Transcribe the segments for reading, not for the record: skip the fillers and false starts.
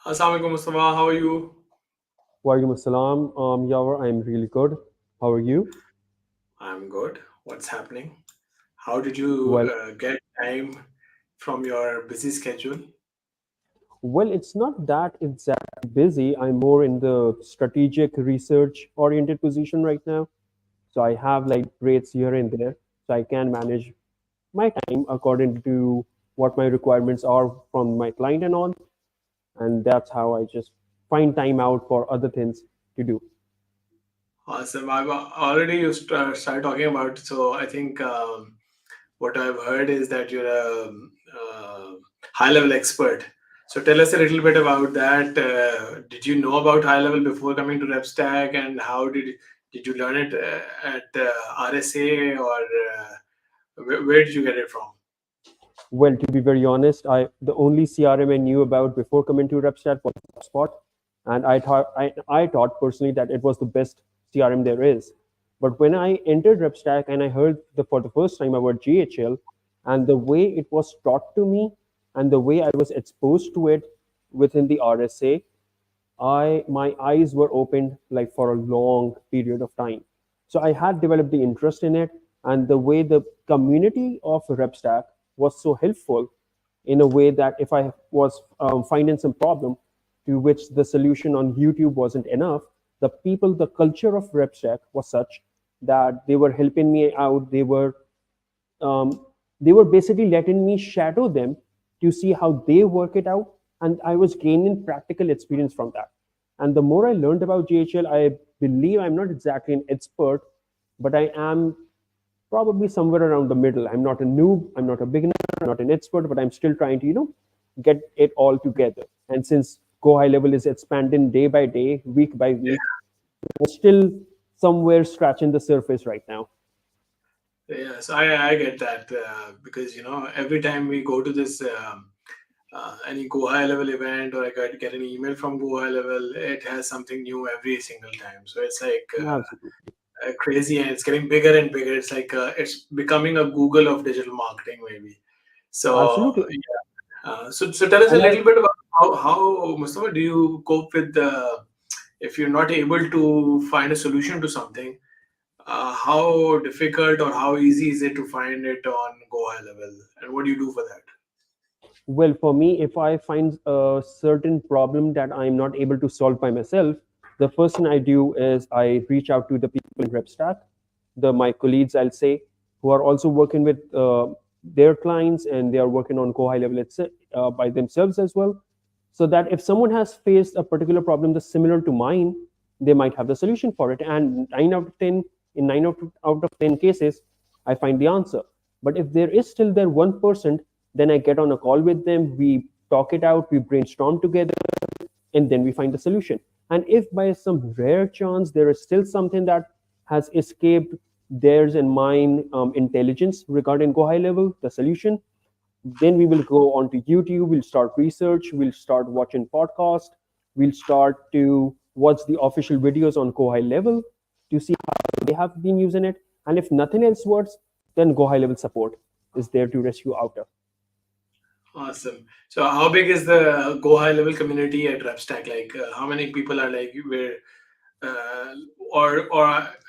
Assalamualaikum Mustafa, how are you? Walaikum assalam. Yawar, I'm really good. How are you? I'm good. What's happening? How did you Well, get time from your busy schedule? well, it's not that exactly busy. I'm more in the strategic research oriented position right now. So I have like breaks here and there. So I can manage my time according to what my requirements are from my client and all. And that's how I just find time out for other things to do. Awesome. I've already started talking about. So I think what I've heard is that you're a high level expert. So tell us a little bit about that. Did you know about high level before coming to RepStack, and how did you learn it at RSA, or where did you get it from? Well, to be very honest, I the only CRM I knew about before coming to RepStat was HubSpot, and I thought personally that it was the best CRM there is. But when I entered RepStack and I heard for the first time about GHL and the way it was taught to me and the way I was exposed to it within the RSA, I my eyes were opened like for a long period of time. So I had developed the interest in it, and the way the community of RepStack was so helpful in a way that if I was finding some problem to which the solution on YouTube wasn't enough, the culture of RepStack was such that they were helping me out. Um, they were basically letting me shadow them to see how they work it out, and I was gaining practical experience from that. And the more I learned about GHL, I believe I'm not exactly an expert, but I am probably somewhere around the middle. I'm not a noob, I'm not a beginner, I'm not an expert, but I'm still trying to get it all together. And since Go High Level is expanding day by day, week by week, we're still somewhere scratching the surface right now. Yes, I get that because every time we go to this any Go High Level event, or I get an email from Go High Level, it has something new every single time. So it's like Absolutely. crazy, and it's getting bigger and bigger. It's like it's becoming a Google of digital marketing, maybe. So Absolutely. yeah. So tell us a And I little bit about how Mustafa, do you cope with if you're not able to find a solution to something, how difficult or how easy is it to find it on Go High Level, and what do you do for that? Well, for me, if I find a certain problem that I'm not able to solve by myself, the first thing I do is I reach out to the people in RepStack, my colleagues, I'll say, who are also working with their clients and they are working on GoHighLevel by themselves as well. So that if someone has faced a particular problem that's similar to mine, they might have the solution for it. And 9 out of 10, in 9 out of 10 cases, I find the answer. But if there is still there 1%, then I get on a call with them, we talk it out, we brainstorm together, and then we find the solution. And if by some rare chance there is still something that has escaped theirs and mine intelligence regarding Go High Level, the solution, then we will go on to YouTube, we'll start research, we'll start watching podcast, we'll start to watch the official videos on Go High Level to see how they have been using it. And if nothing else works, then Go High Level support is there to rescue out of. Awesome. So, how big is the Go High Level community at RepStack? Like, how many people are like where, uh, or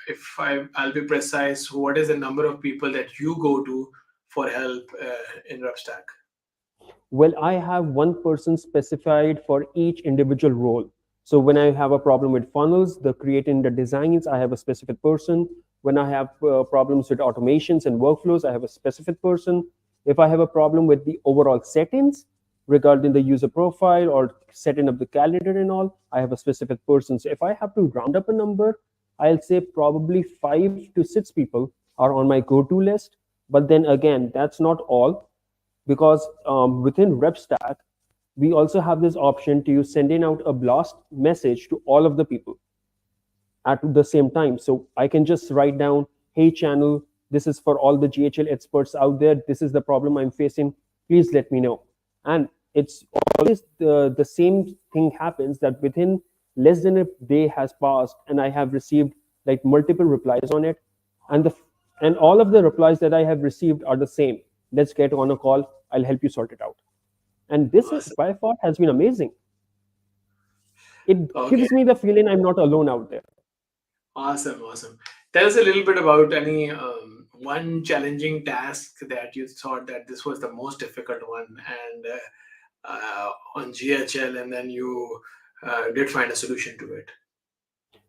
if I'll be precise, what is the number of people that you go to for help in RepStack? Well, I have one person specified for each individual role. So when I have a problem with funnels, the creating the designs, I have a specific person. When I have problems with automations and workflows, I have a specific person. If I have a problem with the overall settings regarding the user profile or setting up the calendar and all, I have a specific person. So if I have to round up a number, I'll say probably 5 to 6 people are on my go-to list. But then again, that's not all because within RepStack, we also have this option to sending out a blast message to all of the people at the same time. So I can just write down, hey, channel, this is for all the GHL experts out there. This is the problem I'm facing. Please let me know. And it's always the same thing happens that within less than a day has passed and I have received like multiple replies on it. And and all of the replies that I have received are the same. Let's get on a call. I'll help you sort it out. And this is Awesome. by far has been amazing. It Okay. gives me the feeling I'm not alone out there. Awesome, awesome. Tell us a little bit about any one challenging task that you thought that this was the most difficult one, and on GHL, and then you did find a solution to it.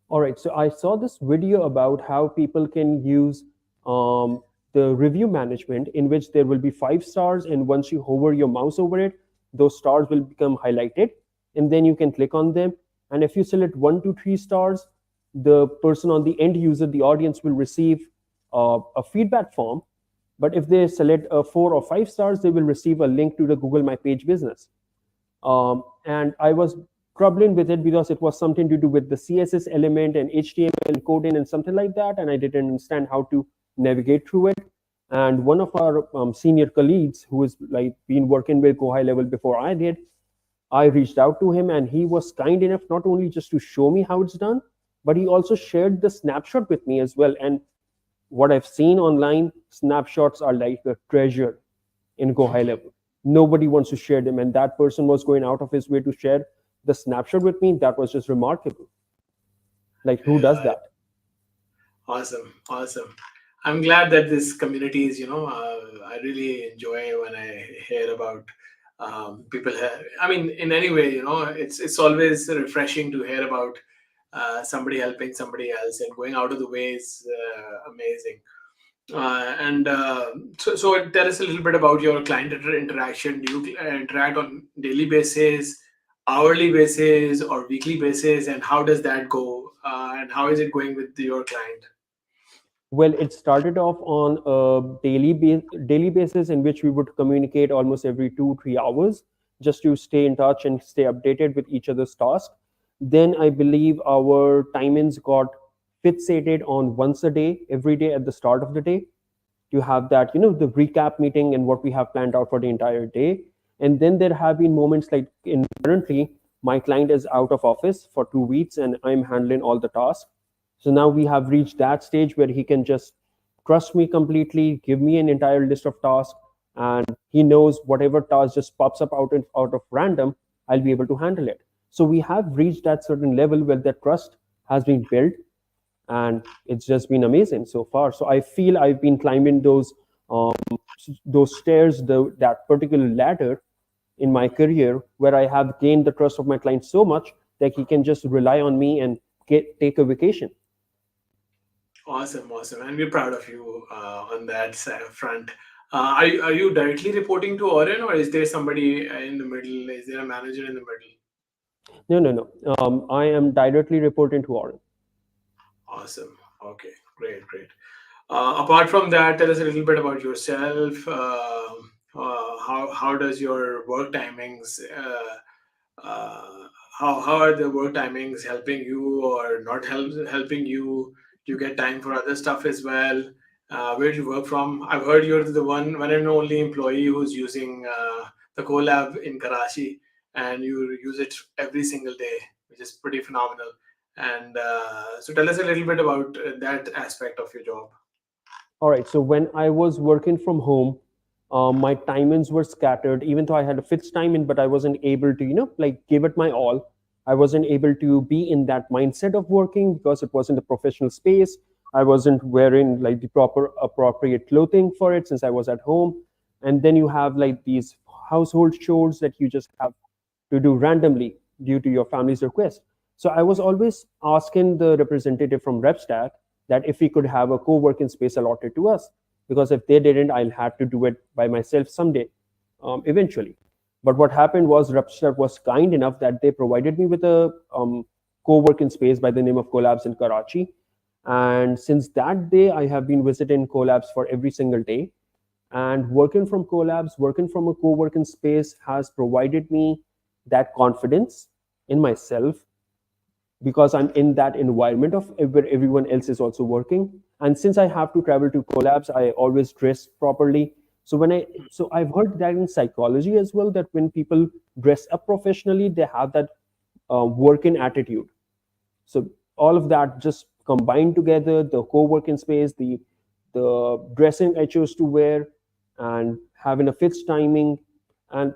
All right, so I saw this video about how people can use um, the review management, in which there will be 5 stars, and once you hover your mouse over it, those stars will become highlighted, and then you can click on them. And if you select 1 to 3 stars, the person on the end user, the audience, will receive a feedback form. But if they select 4 or 5 stars, they will receive a link to the Google My Page business. And I was troubling with it because it was something to do with the CSS element and HTML coding and something like that, and I didn't understand how to navigate through it. And one of our senior colleagues, who has like been working with GoHighLevel before I did, I reached out to him, and he was kind enough not only just to show me how it's done, but he also shared the snapshot with me as well. And what I've seen online, snapshots are like a treasure in GoHighLevel. Nobody wants to share them, and that person was going out of his way to share the snapshot with me. That was just remarkable. Like, who does Yeah, that? awesome, awesome. I'm glad that this community is, I really enjoy when I hear about people. I mean, in any way, it's always refreshing to hear about somebody helping somebody else and going out of the way is amazing. And so tell us a little bit about your client interaction. Do you interact on daily basis, hourly basis, or weekly basis, and how does that go? And how is it going with your client? Well, it started off on a daily basis, in which we would communicate almost every 2 3 hours, just to stay in touch and stay updated with each other's tasks. Then I believe our timings got fixated on once a day, every day at the start of the day, to have that, the recap meeting and what we have planned out for the entire day. And then there have been moments like, in currently my client is out of office for 2 weeks and I'm handling all the tasks. So now we have reached that stage where he can just trust me completely, give me an entire list of tasks, and he knows whatever task just pops up out of random, I'll be able to handle it. So we have reached that certain level where that trust has been built, and it's just been amazing so far. So I feel I've been climbing um, those stairs, that particular ladder in my career, where I have gained the trust of my client so much that he can just rely on me and take a vacation. Awesome, awesome, and we're proud of you on that front. Are you directly reporting to Oren, or is there somebody in the middle? Is there a manager in the middle? No, no, no. I am directly reporting to Oren. Awesome. Okay, great, great. Apart from that, tell us a little bit about yourself. How does your work timings? How are the work timings helping you or not helping you? Do you get time for other stuff as well? Where do you work from? I've heard you're the one and only employee who's using the collab in Karachi, and you use it every single day, which is pretty phenomenal. And so, tell us a little bit about that aspect of your job. All right. So when I was working from home, my timings were scattered. Even though I had a fixed timing, but I wasn't able to, like give it my all. I wasn't able to be in that mindset of working because it wasn't a professional space. I wasn't wearing like the proper appropriate clothing for it since I was at home. And then you have like these household chores that you just have to do randomly due to your family's request. So I was always asking the representative from RepStack that if we could have a co-working space allotted to us, because if they didn't, I'll have to do it by myself someday, eventually. But what happened was RepStack was kind enough that they provided me with a co-working space by the name of Collabs in Karachi. And since that day, I have been visiting Collabs for every single day. And working from Collabs, working from a co-working space has provided me that confidence in myself, because I'm in that environment of where everyone else is also working. And since I have to travel to Collabs, I always dress properly. So I've heard that in psychology as well, that when people dress up professionally, they have that working attitude. So all of that just combined together, the co-working space, the dressing I chose to wear, and having a fixed timing, and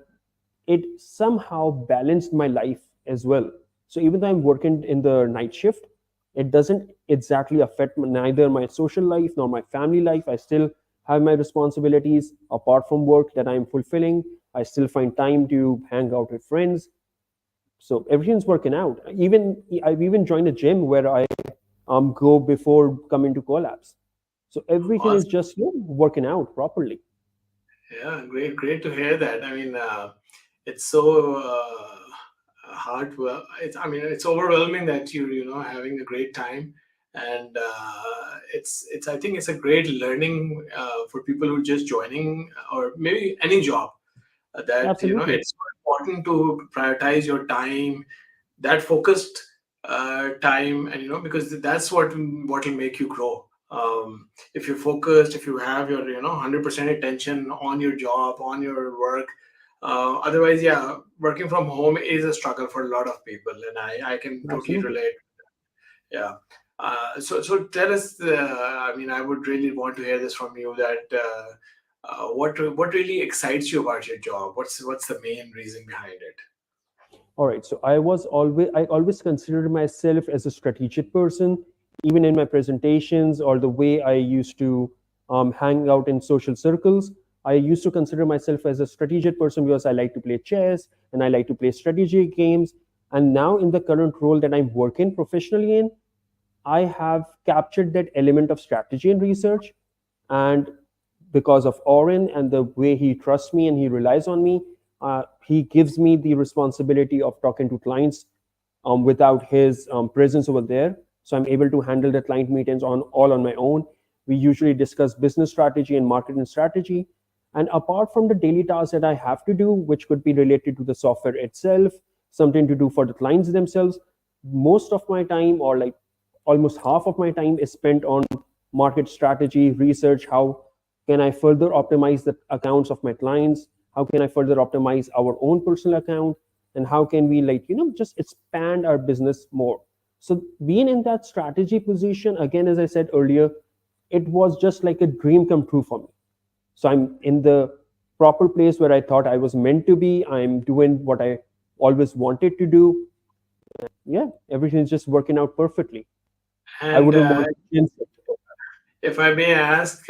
it somehow balanced my life as well. So even though I'm working in the night shift, it doesn't exactly affect neither my social life nor my family life. I still have my responsibilities apart from work that I'm fulfilling. I still find time to hang out with friends. So everything's working out. Even I've even joined a gym where I go before coming to collabs. So everything is Awesome. just working out properly. Yeah, great to hear that. I mean, it's so hard. Well, I mean, it's overwhelming that you having a great time, and it's. I think it's a great learning for people who are just joining or maybe any job. That Absolutely. it's important to prioritize your time, that focused time, and because that's what will make you grow. If you're focused, if you have your 100% attention on your job, on your work. Otherwise, yeah, working from home is a struggle for a lot of people, and I can totally Absolutely. relate. Yeah. So tell us, I mean, I would really want to hear this from you, that what really excites you about your job? What's the main reason behind it? All right. So I always considered myself as a strategic person, even in my presentations or the way I used to hang out in social circles. I used to consider myself as a strategic person because I like to play chess and I like to play strategic games. And now in the current role that I'm working professionally in, I have captured that element of strategy and research. And because of Oren and the way he trusts me and he relies on me, he gives me the responsibility of talking to clients without his presence over there. So I'm able to handle the client meetings on my own. We usually discuss business strategy and marketing strategy. And apart from the daily tasks that I have to do, which could be related to the software itself, something to do for the clients themselves, most of my time, or like almost half of my time, is spent on market strategy, research. How can I further optimize the accounts of my clients? How can I further optimize our own personal account? And how can we, just expand our business more? So being in that strategy position, again, as I said earlier, it was just like a dream come true for me. So I'm in the proper place where I thought I was meant to be. I'm doing what I always wanted to do. Yeah, everything's just working out perfectly. I And wouldn't want to change it. if I may ask,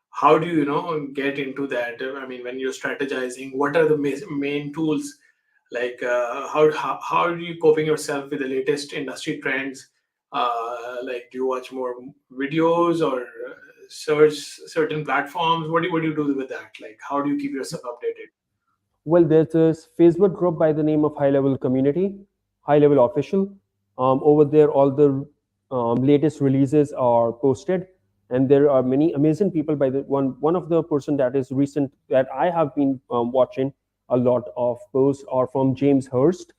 how do you get into that? I mean, when you're strategizing, what are the main tools? Like, how are you coping yourself with the latest industry trends? Like, do you watch more videos or search certain platforms? What do you do with that? Like, how do you keep yourself updated? Well, there's this Facebook group by the name of High Level Community, High Level Official. Over there, all the latest releases are posted, and there are many amazing people. By the one of the person that is recent that I have been watching a lot of posts are from James Hurst.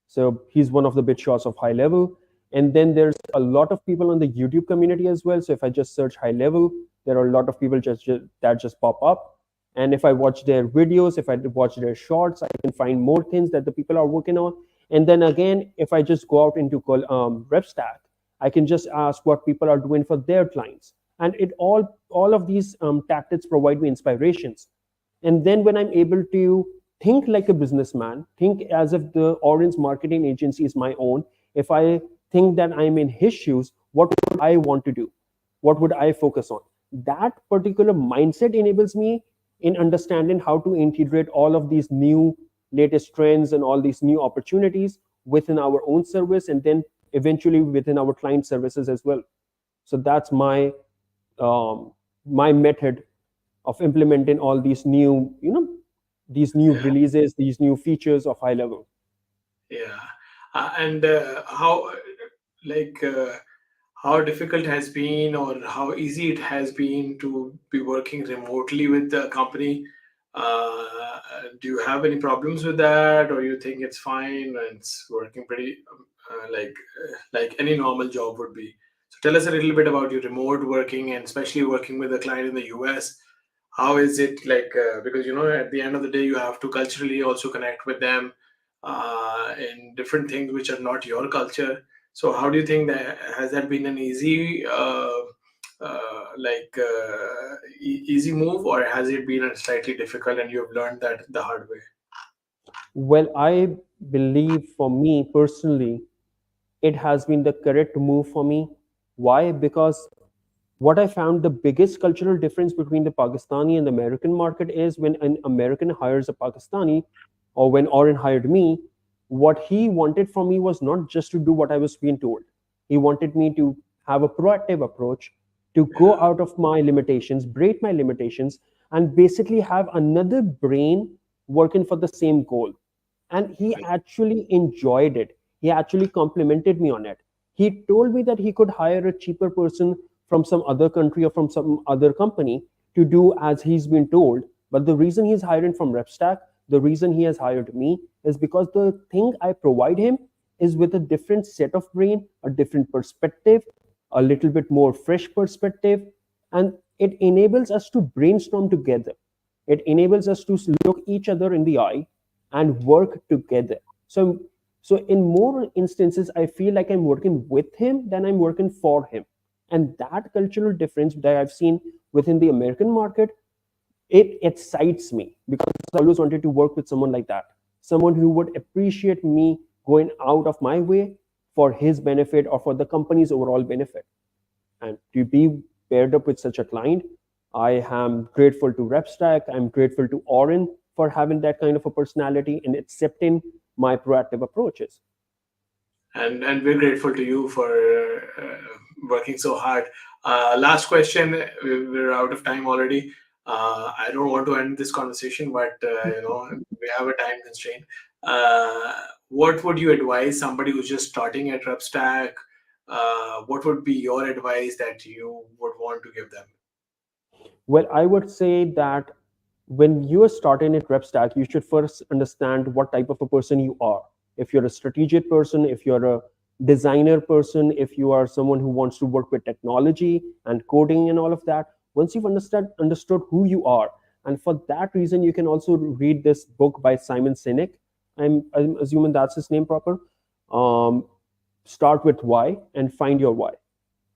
So he's one of the big shots of High Level. And then there's a lot of people on the YouTube community as well. So if I just search High Level, there are a lot of people that just pop up. And if I watch their videos, if I watch their shorts, I can find more things that the people are working on. And then again, if I just go out into RepStack, I can just ask what people are doing for their clients. And all of these tactics provide me inspirations. And then when I'm able to think like a businessman, think as if the Orange marketing agency is my own, if I think that I'm in his shoes, what would I want to do? What would I focus on? That particular mindset enables me in understanding how to integrate all of these new latest trends and all these new opportunities within our own service, and then eventually within our client services as well. So that's um, my method of implementing all these new, these new Yeah, releases, these new features of High Level. yeah. And how, like, how difficult has been or how easy it has been to be working remotely with the company? Do you have any problems with that, or you think it's fine and it's working pretty like any normal job would be? So tell us a little bit about your remote working, and especially working with a client in the US. How is it like? Because at the end of the day, you have to culturally also connect with them in different things which are not your culture. So how do you think that has that been an easy easy move, or has it been a slightly difficult and you've learned that the hard way? Well, I believe for me personally, it has been the correct move for me. Why? Because what I found the biggest cultural difference between the Pakistani and the American market is when an American hires a Pakistani, or when Oren hired me, what he wanted from me was not just to do what I was being told. He wanted me to have a proactive approach, to go Yeah, out of my limitations, break my limitations, and basically have another brain working for the same goal. And he right, actually enjoyed it. He actually complimented me on it. He told me that he could hire a cheaper person from some other country or from some other company to do as he's been told. But the reason he's hiring from RepStack, the reason he has hired me is because the thing I provide him is with a different set of brain, a different perspective, a little bit more fresh perspective, and it enables us to brainstorm together. It enables us to look each other in the eye and work together. So in more instances, I feel like I'm working with him than I'm working for him. And that cultural difference that I've seen within the American market, it excites me because I always wanted to work with someone like that, someone who would appreciate me going out of my way for his benefit or for the company's overall benefit. And to be paired up with such a client, I am grateful to RepStack. I'm grateful to Oren for having that kind of a personality and accepting my proactive approaches. and we're grateful to you for working so hard. Last question. We're out of time already. I don't want to end this conversation, but we have a time constraint. Uh, what would you advise somebody who's just starting at RepStack? What would be your advice that you would want to give them? Well, I would say that when you are starting at RepStack, you should first understand what type of a person you are. If you're a strategic person, if you're a designer person, if you are someone who wants to work with technology and coding and all of that, once you've understood who you are, and for that reason, you can also read this book by Simon Sinek. I'm assuming that's his name proper. Um, Start with why and find your why.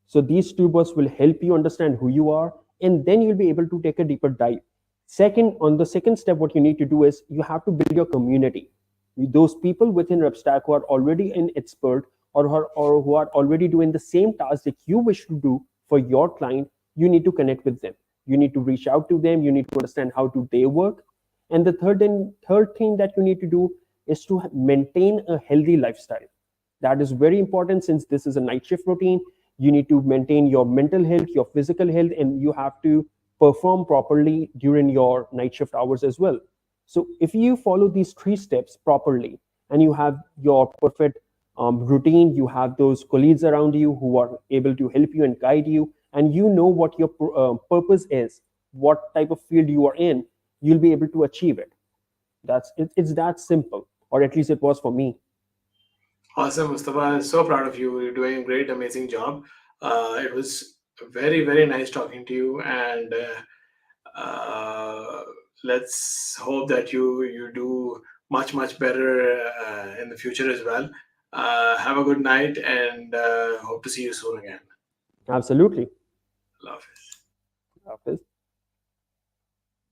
So these two books will help you understand who you are, and then you'll be able to take a deeper dive. Second, on the second step, what you need to do is you have to build your community. Those people within RepStack who are already an expert, or who are already doing the same task that you wish to do for your client, you need to connect with them. You need to reach out to them. You need to understand how do they work. And the third thing that you need to do is to maintain a healthy lifestyle. That is very important since this is a night shift routine. You need to maintain your mental health, your physical health, and you have to perform properly during your night shift hours as well. So if you follow these three steps properly and you have your perfect routine, you have those colleagues around you who are able to help you and guide you, and you know what your purpose is, what type of field you are in, you'll be able to achieve it. It's that simple, or at least it was for me. Awesome, Mustafa. I'm so proud of you. You're doing a great, amazing job. It was very, very nice talking to you, and uh, let's hope that you do much, much better in the future as well. Have a good night, and hope to see you soon again. Absolutely. Love it. Hafiz.